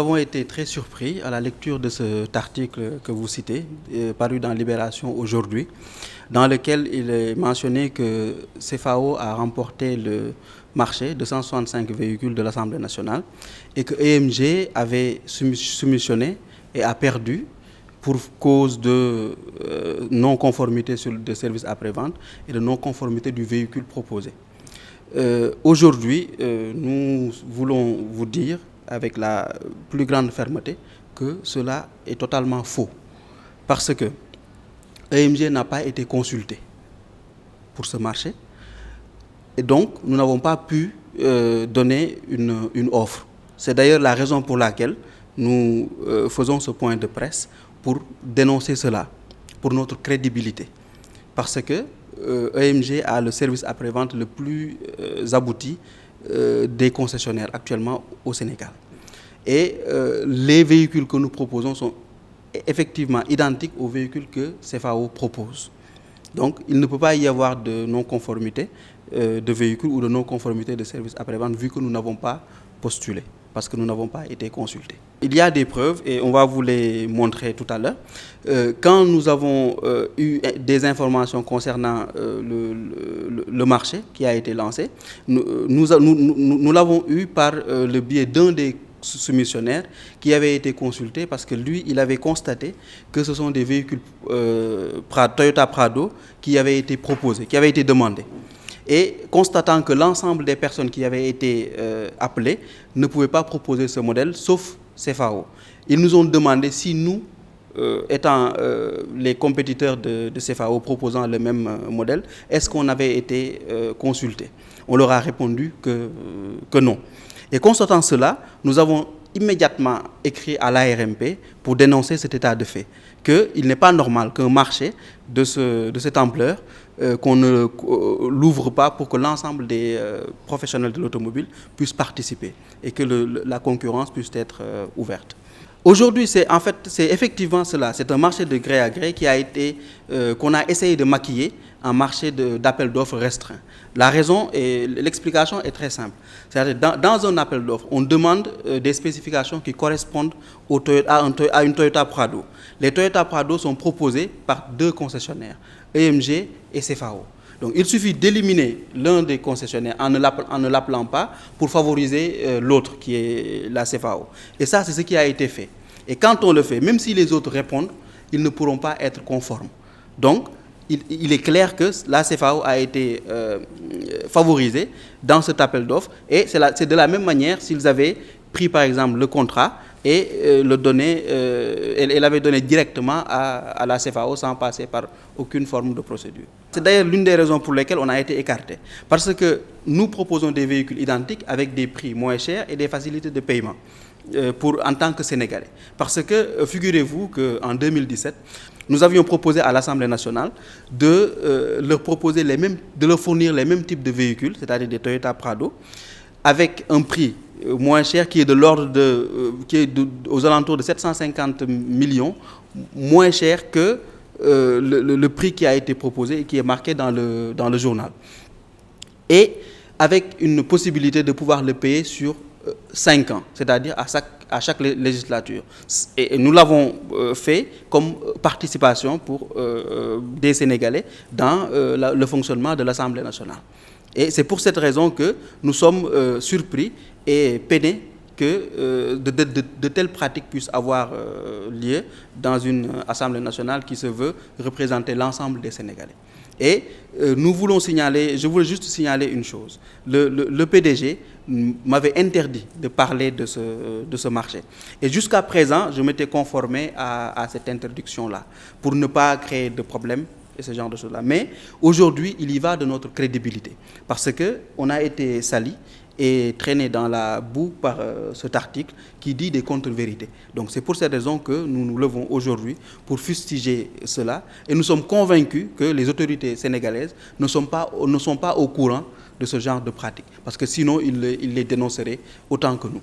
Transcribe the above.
avons été très surpris à la lecture de cet article que vous citez, paru dans Libération aujourd'hui, dans lequel il est mentionné que CFAO a remporté le marché de 165 véhicules de l'Assemblée nationale et que EMG avait soumissionné et a perdu pour cause de non-conformité sur des services après-vente et de non-conformité du véhicule proposé. Aujourd'hui, nous voulons vous dire avec la plus grande fermeté que cela est totalement faux. Parce que EMG n'a pas été consulté pour ce marché. Et donc, nous n'avons pas pu donner une offre. C'est d'ailleurs la raison pour laquelle nous faisons ce point de presse pour dénoncer cela, pour notre crédibilité. Parce que EMG a le service après-vente le plus abouti des concessionnaires actuellement au Sénégal. Et les véhicules que nous proposons sont effectivement identiques aux véhicules que CFAO propose. Donc, il ne peut pas y avoir de non-conformité de véhicules ou de non-conformité de services après-vente vu que nous n'avons pas postulé, parce que nous n'avons pas été consultés. Il y a des preuves et on va vous les montrer tout à l'heure. Quand nous avons eu des informations concernant le marché qui a été lancé, nous l'avons eu par le biais d'un des soumissionnaires qui avait été consulté parce que lui, il avait constaté que ce sont des véhicules Toyota Prado qui avaient été proposés, qui avaient été demandés. Et constatant que l'ensemble des personnes qui avaient été appelées ne pouvaient pas proposer ce modèle, sauf CFAO. Ils nous ont demandé si nous, étant les compétiteurs de CFAO proposant le même modèle, est-ce qu'on avait été consultés? On leur a répondu que non. Et constatant cela, nous avons immédiatement écrit à l'ARMP pour dénoncer cet état de fait, qu'il n'est pas normal qu'un marché de cette ampleur, qu'on ne l'ouvre pas pour que l'ensemble des professionnels de l'automobile puissent participer et que la concurrence puisse être ouverte. Aujourd'hui, c'est effectivement cela. C'est un marché de gré à gré qui a été, qu'on a essayé de maquiller en marché d'appel d'offres restreint. La raison et l'explication est très simple. C'est-à-dire dans un appel d'offres, on demande des spécifications qui correspondent à une Toyota Prado. Les Toyota Prado sont proposés par deux concessionnaires, EMG et CFAO. Donc il suffit d'éliminer l'un des concessionnaires en ne l'appelant pas pour favoriser l'autre qui est la CFAO. Et ça, c'est ce qui a été fait. Et quand on le fait, même si les autres répondent, ils ne pourront pas être conformes. Donc, il est clair que la CFAO a été favorisée dans cet appel d'offres et c'est de la même manière s'ils avaient pris par exemple le contrat et elle avait donné directement à la CFAO sans passer par aucune forme de procédure. C'est d'ailleurs l'une des raisons pour lesquelles on a été écarté. Parce que nous proposons des véhicules identiques avec des prix moins chers et des facilités de paiement en tant que Sénégalais. Parce que figurez-vous qu'en 2017, nous avions proposé à l'Assemblée nationale de leur fournir les mêmes types de véhicules, c'est-à-dire des Toyota Prado, avec un prix moins cher qui est de l'ordre aux alentours de 750 millions, moins cher que le prix qui a été proposé et qui est marqué dans le journal. Et avec une possibilité de pouvoir le payer sur 5 ans, c'est-à-dire à chaque législature. Et nous l'avons fait comme participation pour des Sénégalais dans le fonctionnement de l'Assemblée nationale. Et c'est pour cette raison que nous sommes surpris et peinés que de telles pratiques puissent avoir lieu dans une Assemblée nationale qui se veut représenter l'ensemble des Sénégalais. Et nous voulons signaler, je voulais juste signaler une chose. Le PDG m'avait interdit de parler de ce marché. Et jusqu'à présent, je m'étais conformé à cette interdiction-là pour ne pas créer de problème et ce genre de choses-là. Mais aujourd'hui, il y va de notre crédibilité parce qu'on a été sali et traîné dans la boue par cet article qui dit des contre-vérités. Donc c'est pour cette raison que nous nous levons aujourd'hui pour fustiger cela et nous sommes convaincus que les autorités sénégalaises ne sont pas au courant de ce genre de pratiques parce que sinon ils les dénonceraient autant que nous.